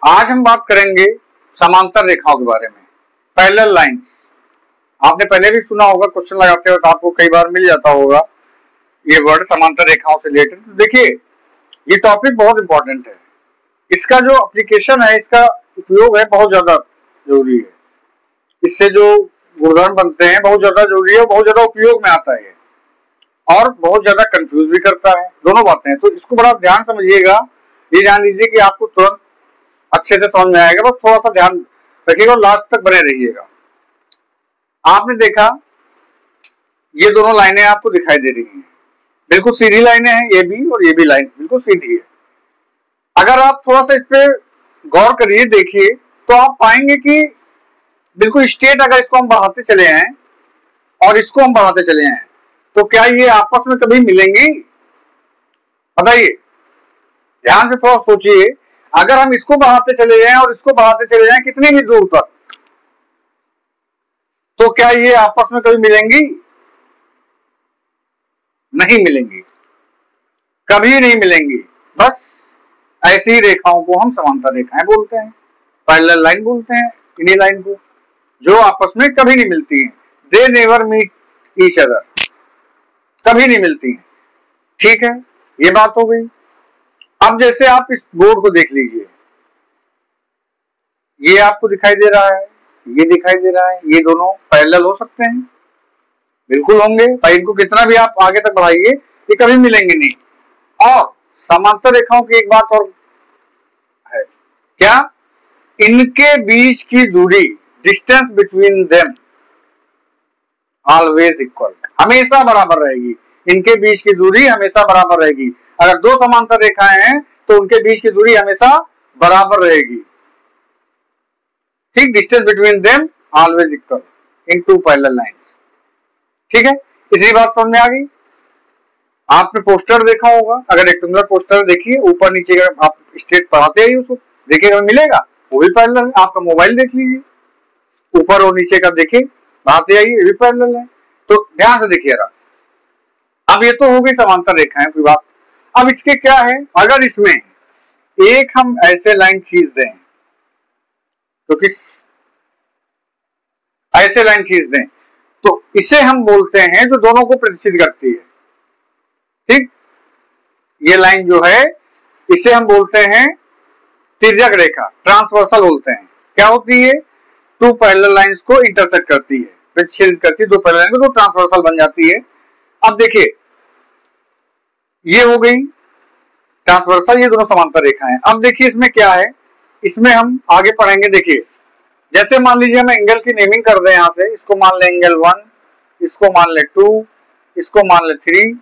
आज हम बात करेंगे समांतर रेखाओं के बारे में, पैरेलल लाइंस। आपने पहले भी सुना होगा, क्वेश्चन लगाते वक्त आपको कई बार मिल जाता होगा ये वर्ड समांतर रेखाओं से रिलेटेड। तो देखिए, ये टॉपिक बहुत इंपॉर्टेंट है। इसका जो एप्लीकेशन है, इसका उपयोग है, बहुत ज्यादा जरूरी है। इससे जो गुणधर्म बनते हैं बहुत ज्यादा जरूरी है, बहुत ज्यादा उपयोग में आता है और बहुत ज्यादा कंफ्यूज भी करता है, दोनों बातें हैं। तो इसको बड़ा ध्यान समझिएगा। ये जान लीजिए कि आपको तुरंत अच्छे से समझ में आएगा, बस थोड़ा सा ध्यान रखिएगा और लास्ट तक बने रहिएगा। आपने देखा ये दोनों लाइनें आपको दिखाई दे रही हैं, बिल्कुल सीधी लाइनें हैं, ये भी और ये भी लाइन बिल्कुल सीधी है। अगर आप थोड़ा सा इस पे गौर करिए, देखिए, तो आप पाएंगे कि बिल्कुल स्ट्रेट अगर इसको हम बढ़ाते चले हैं और इसको हम बढ़ाते चले हैं तो क्या ये आपस में कभी मिलेंगी? बताइए, ध्यान से थोड़ा सोचिए। अगर हम इसको बढ़ाते चले जाएं और इसको बढ़ाते चले जाएं कितनी भी दूर तक, तो क्या ये आपस में कभी मिलेंगी? नहीं मिलेंगी, कभी नहीं मिलेंगी। बस ऐसी रेखाओं को हम समांतर रेखाएं बोलते हैं, पैरेलल लाइन बोलते हैं इन्हीं लाइन को, जो आपस में कभी नहीं मिलती हैं। They never meet each other, कभी नहीं मिलती हैं। ठीक है, ये बात हो गई। अब जैसे आप इस बोर्ड को देख लीजिए, ये आपको दिखाई दे रहा है, ये दिखाई दे रहा है, ये दोनों पैरेलल हो सकते हैं? बिल्कुल होंगे भाई। इनको कितना भी आप आगे तक बढ़ाइए ये कभी मिलेंगे नहीं। और समांतर रेखाओं की एक बात और है, क्या? इनके बीच की दूरी, distance between them always equal, हमेशा बराबर रहेगी। इनके बीच की दूरी हमेशा बराबर रहेगी। अगर दो समांतर रेखाएं हैं तो उनके बीच की दूरी हमेशा बराबर रहेगी। ठीक, distance between them always equal in two parallel lines. ठीक है, इसी बात समझ में आ गई। आपने पोस्टर देखा होगा, अगर रेक्टेंगुलर पोस्टर देखिए, ऊपर नीचे का आप स्ट्रेट बढ़ाते हैं उसको, देखिएगा मिलेगा, वो भी पैरेलल है। आपका मोबाइल देख लीजिए, ऊपर और नीचे का देखिए, बढ़ाते आइए, ये भी पैरेलल है। तो ध्यान से देखिएगा। अब ये तो हो गई समांतर रेखाएं की बात। अब इसके क्या है, अगर इसमें एक हम ऐसे लाइन खींच दें, तो किस ऐसे लाइन खींच दें तो इसे हम बोलते हैं जो दोनों को प्रतिच्छेद करती है। ठीक, ये लाइन जो है इसे हम बोलते हैं तिर्यक रेखा, ट्रांसवर्सल बोलते हैं। क्या होती है? टू पैरेलल लाइंस को इंटरसेक्ट करती है, प्रतिच्छेदित करती है दो पैरेलल लाइन को, तो ट्रांसवर्सल बन जाती है। अब देखिए, ये हो गई ट्रांसवर्सल, ये दोनों समांतर रेखा है। अब देखिए इसमें क्या है, इसमें हम आगे पढ़ेंगे। देखिए, जैसे मान लीजिए हम एंगल की नेमिंग कर दें, यहां से इसको मान ले एंगल 1, इसको मान ले 2, इसको मान ले 3,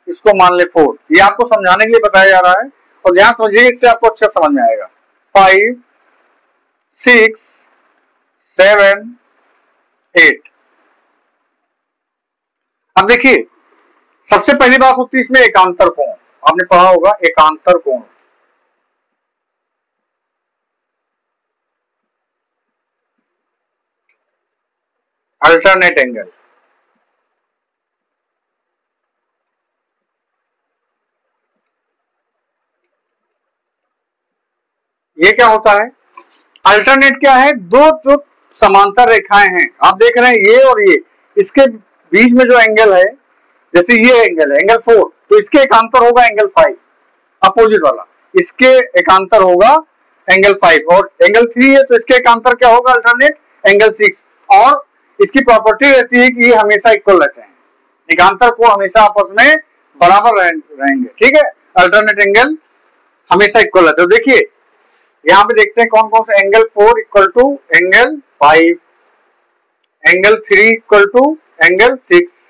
इसको मान ले 4। ये आपको समझाने के लिए बताया जा रहा है और ध्यान समझिए, इससे आपको अच्छा समझ में आएगा। 5, 6, 7, 8। अब देखिए, सबसे पहली बात होती है इसमें एकांतर कोण। आपने पढ़ा होगा एकांतर कोण। अल्टरनेट एंगल, ये क्या होता है? अल्टरनेट क्या है? दो जो समांतर रेखाएं हैं, आप देख रहे हैं ये और ये, इसके बीच में जो एंगल है, जैसे ये एंगल है एंगल 4, तो इसके एकांतर होगा एंगल 5, अपोजिट वाला। इसके एकांतर होगा एंगल 5, और एंगल 3 है तो इसके एकांतर क्या होगा? Alternate angle 6। और इसकी प्रॉपर्टी रहती है कि ये हमेशा इक्वल रहते हैं, एकांतर को हमेशा आपस में बराबर रहेंगे। ठीक है, अल्टरनेट एंगल हमेशा इक्वल रहते हैं। तो देखिए यहाँ पे देखते हैं कौन कौन से angle 4 equal to angle 5, angle 3 equal to angle 6।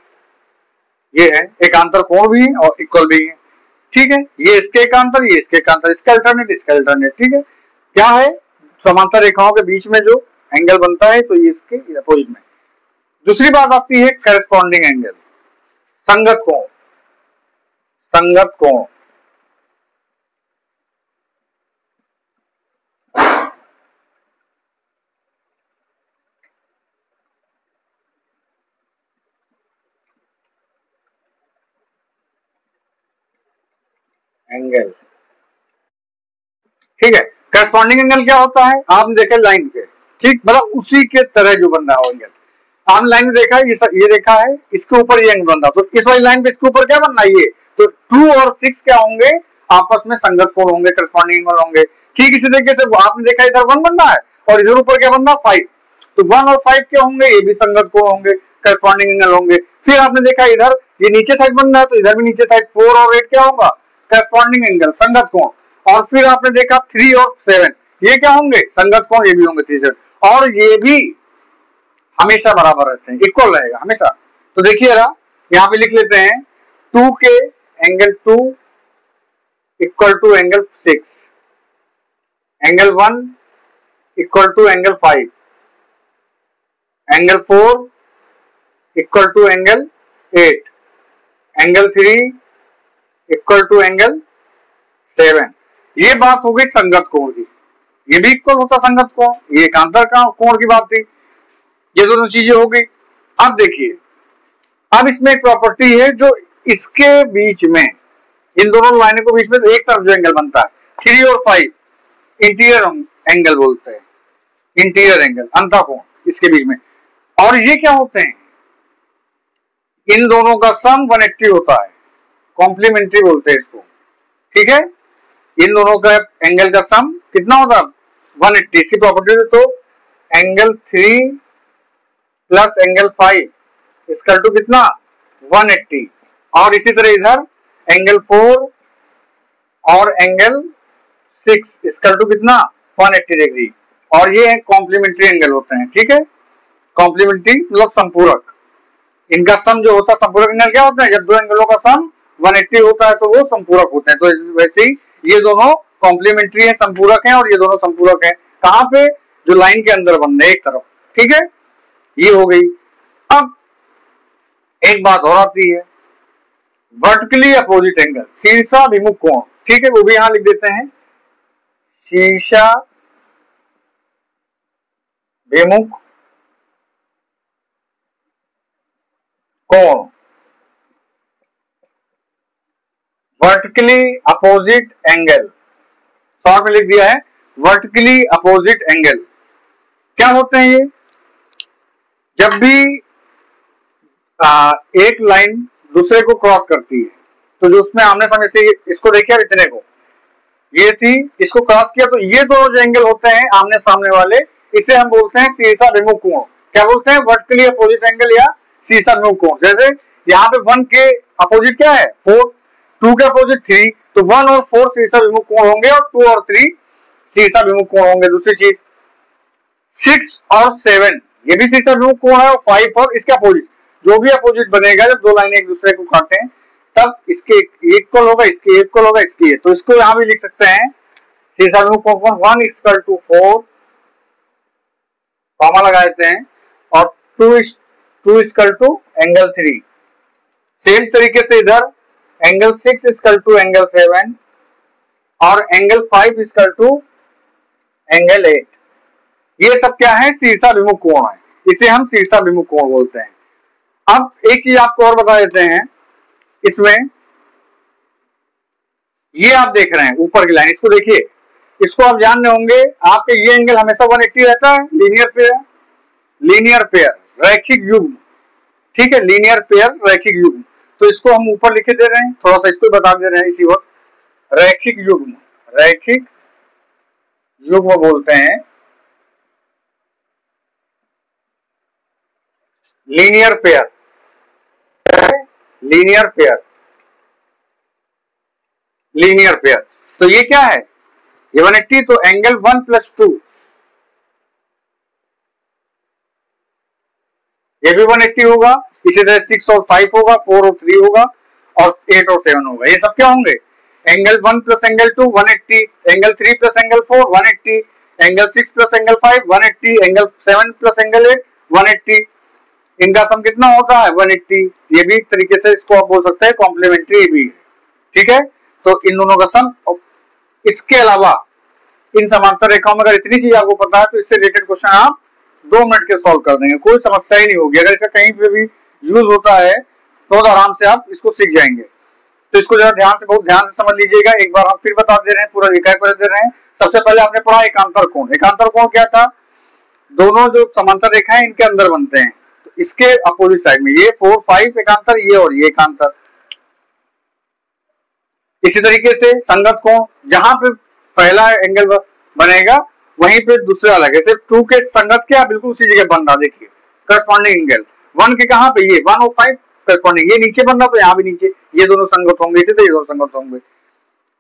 ये है एकांतर कोण भी है और इक्वल भी है। ठीक है, ये इसके एकांतर, ये इसके एकांतर, इसका अल्टरनेट, इसका अल्टरनेट। ठीक है, क्या है? समांतर रेखाओं के बीच में जो एंगल बनता है, तो ये इसके अपोजिट में। दूसरी बात आती है करेस्पॉन्डिंग एंगल, संगत कोण। संगत कोण, एंगल। ठीक है, करस्पॉन्डिंग एंगल क्या होता है, आपने देखा लाइन पे, ठीक, मतलब उसी के तरह जो बन रहा हो एंगल, आपने लाइन में देखा ये देखा है, इसके ऊपर ये एंगल बन रहा, तो इस वाली लाइन पे इसके ऊपर क्या बनना है, ये तो 2 और 6 क्या होंगे, आपस में संगत कोण होंगे, करस्पॉन्डिंग एंगल होंगे। ठीक इसी तरीके से आपने देखा इधर 1 बनना है और इधर ऊपर क्या बनना 5, तो 1 और 5 क्या होंगे, ये भी संगत कोण होंगे, करस्पॉन्डिंग एंगल होंगे। फिर आपने देखा इधर ये नीचे साइड बनना है, तो इधर भी नीचे साइड 4 और 8 क्या होगा, करस्पॉन्डिंग एंगल, संगत कोण। और फिर आपने देखा 3 और 7 ये क्या होंगे, संगत कोण, ये भी होंगे 3 7, और ये भी हमेशा बराबर रहते हैं, इक्वल रहेगा हमेशा। तो देखिए यहाँ पे लिख लेते हैं 2 के angle 2 equal to angle 6, angle 1 equal to angle 5, angle 4 equal to angle 8, angle 3 equal to angle 7। ये बात हो गई संगत कोण की, ये भी इक्वल होता संगत कोण, ये एकांतर कोण की बात थी, ये दोनों चीजें हो गई। अब देखिए, अब इसमें एक प्रॉपर्टी है जो इसके बीच में, इन दोनों लाइनों के बीच में एक तरफ जो एंगल बनता है 3 और 5 इंटीरियर एंगल बोलते हैं, इंटीरियर एंगल, अंतःकोण इसके बीच में। और ये क्या होते हैं, इन दोनों का सम 180 होता है, कॉम्प्लीमेंट्री बोलते हैं इसको, ठीक है। इन दोनों का एंगल का सम कितना होता है 180, इसकी प्रॉपर्टी। तो एंगल 3 प्लस एंगल 5 इसका टू कितना 180, और इसी तरह इधर एंगल 4 और एंगल 6 इसका टू कितना 180 डिग्री, और ये कॉम्प्लीमेंट्री एंगल होते हैं, ठीक है। कॉम्प्लीमेंट्री मतलब संपूरक, इनका सम जो होता है, संपूरक एंगल क्या होता है, जब दो एंगलों का सम 180 होता है तो वो संपूरक होते हैं। तो वैसे ही ये दोनों कॉम्प्लीमेंट्री है, संपूरक हैं, और ये दोनों संपूरक हैं कहां पे, जो लाइन के अंदर बन रहे एक तरफ, ठीक है। ये हो गई। अब एक बात और आती है, वर्टिकली अपोजिट एंगल, शीर्षाभिमुख कोण, ठीक है, वो भी यहां लिख देते हैं, शीर्षाभिमुख कोण, वर्टिकली अपोजिट एंगल, शॉर्ट में लिख दिया है वर्टिकली अपोजिट एंगल। क्या होते हैं ये, जब भी एक लाइन दूसरे को क्रॉस करती है, तो जो उसमें आमने सामने से, इसको देखिए इतने को, ये थी, इसको क्रॉस किया, तो ये दोनों जो एंगल होते हैं आमने सामने वाले, इसे हम बोलते हैं शीर्षाभिमुख कोण। क्या बोलते हैं, वर्टिकली अपोजिट एंगल या शीर्षाभिमुख कोण। जैसे यहाँ पे 1 के अपोजिट क्या है 4, 2 के अपोजिट 3, तो 1 और 4 शीर्षाभिमुख कोण होंगे, और 2 और 3 शीर्षाभिमुख कोण होंगे। दूसरी चीज 6 और 7 ये भी शीर्षाभिमुख कोण है, और 5 और इसके अपोजिट, जो भी अपोजिट बनेगा जब दो लाइनें एक दूसरे को काटें, तब इसके इक्वल होगा, इसके इक्वल होगा, इसके, तो इसको यहां भी लिख सकते हैं शीर्षाभिमुख कोण 1 इक्वल टू 4, कॉमा लगा देते हैं, और 2 इक्वल टू एंगल 3। सेम तरीके से इधर एंगल 6 इक्वल टू एंगल 7, और एंगल 5 इक्वल टू एंगल 8। ये सब क्या है, शीर्षाभिमुख कोण है, इसे हम शीर्षाभिमुख कोण बोलते हैं। अब एक चीज आपको और बता देते हैं, इसमें ये आप देख रहे हैं ऊपर की लाइन, इसको देखिए, इसको आप जान रहे होंगे, आपके ये एंगल हमेशा 180 रहता है, लीनियर पेयर, लीनियर पेयर, रैखिक युग्म, ठीक है, लीनियर पेयर रैखिक युग्म। तो इसको हम ऊपर लिखे दे रहे हैं, थोड़ा सा इसको बता दे रहे हैं इसी वक्त, रैखिक युग्म, रैखिक युग्म बोलते हैं, linear pair, linear pair, linear pair. तो ये क्या है, ये 180, तो एंगल 1 + 2 ये भी 180 होगा, इसी तरह 6 और 5 होगा, 4 और 3 होगा, और 8 और 7 होगा। ये सब क्या होंगे, angle 1 + angle 2 180, angle 3 + angle 4 180, angle 6 + angle 5 180, angle 7 + angle 8 180। इनका सम कितना होता है 180। ये भी एक तरीके से इसको आप बोल सकते हैं कॉम्प्लीमेंट्री भी है, ठीक है। तो इन दोनों का सम, इसके अलावा इन समांतर रेखाओं में अगर इतनी चीज आपको पता है, तो इससे रिलेटेड क्वेश्चन आप 2 मिनट के सॉल्व कर देंगे, कोई समस्या ही नहीं होगी। अगर इसका कहीं पे भी यूज होता है तो आराम से आप इसको सीख जाएंगे। तो इसको जरा ध्यान से, बहुत ध्यान से समझ लीजिएगा। एक बार हम फिर बता दे रहे हैं, पूरा रिकैप कर दे रहे हैं। सबसे पहले आपने पढ़ा एकांतर कोण। एकांतर कोण क्या था? दोनों जो समांतर रेखाएं इनके अंदर बनते हैं, तो इसके अपोजिट साइड में ये 4, 5 एकांतर, ये और ये एकांतर। इसी तरीके से संगत कोण, जहां पे पहला एंगल बनेगा वहीं पे दूसरा अलग है। सिर्फ 2 के संगत क्या बिल्कुल उसी जगह बन रहा, देखिए करस्पॉन्डिंग एंगल। 1 के कहां पे? ये 1 और 5 करस्पॉन्डिंग, ये नीचे बन रहा तो यहाँ भी नीचे, ये दोनों संगत होंगे, इसी तरह ये दोनों संगत होंगे।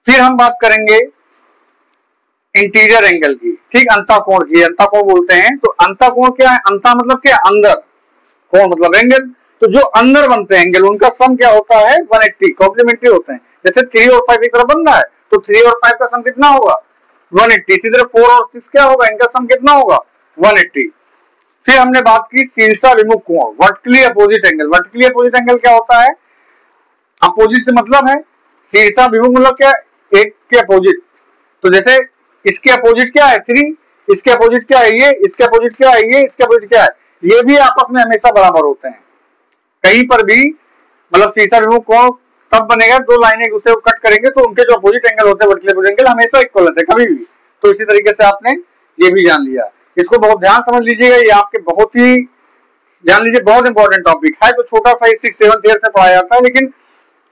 फिर हम बात करेंगे इंटीरियर एंगल की, ठीक, अंतःकोण की। अंतःकोण बोलते हैं। तो अंतःकोण क्या है? अंतः मतलब क्या? अंदर, कोण मतलब एंगल। तो जो अंदर बनते हैं एंगल उनका सम क्या होता है? 180, कॉम्प्लीमेंट्री होते हैं। जैसे 3 और 5 एक तरफ बन रहा है तो 3 और 5 का सम कितना होगा? 180। इसी तरह 4 और 6 क्या होगा? इनका सम कितना होगा? 180। फिर हमने बात की शीर्षाभिमुख कोण, vertically opposite angle. Vertically opposite angle क्या होता है? अपोजिट से मतलब है, शीर्षाभिमुख मतलब क्या? एक के अपोजिट। तो जैसे इसके अपोजिट क्या है? 3, इसके अपोजिट क्या है? ये, इसके अपोजिट क्या है? ये, इसके अपोजिट क्या है? ये भी आपस में हमेशा बराबर होते हैं। कहीं पर भी मतलब शीर्षाभिमुख कोण तब बनेगा, दो लाइनें एक दूसरे को कट करेंगे तो उनके जो अपोजिट एंगल होते हैं, वर्टिकल अपोजिट एंगल, हमेशा इक्वल होते हैं, कभी भी। तो इसी तरीके से आपने ये भी जान लिया। इसको बहुत ध्यान समझ लीजिएगा, ये आपके बहुत ही जान लीजिए, बहुत इंपॉर्टेंट टॉपिक है। तो छोटा सा 6, 7th, 8th में पढ़ाया जाता है, लेकिन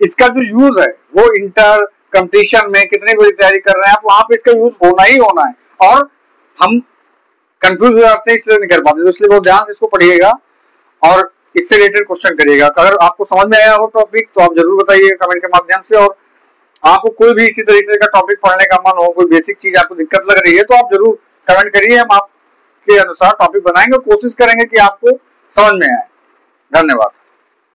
इसका जो यूज है वो इंटर कंपटीशन में कितने बड़ी तैयारी कर रहे हैं आप, वहां पे इसका यूज होना ही होना है। और हम कंफ्यूज हो जाते हैं, इसलिए नहीं कर पाते। तो इसलिए बहुत ध्यान से इसको पढ़िएगा और इससे रिलेटेड क्वेश्चन करिएगा। अगर आपको समझ में आया हो टॉपिक तो आप जरूर बताइए कमेंट के माध्यम से। और आपको कोई भी इसी तरीके का टॉपिक पढ़ने का मन हो, कोई बेसिक चीज आपको दिक्कत लग रही है तो आप जरूर कमेंट करिए, हम आपके अनुसार टॉपिक बनाएंगे और कोशिश करेंगे कि आपको समझ में आए। धन्यवाद।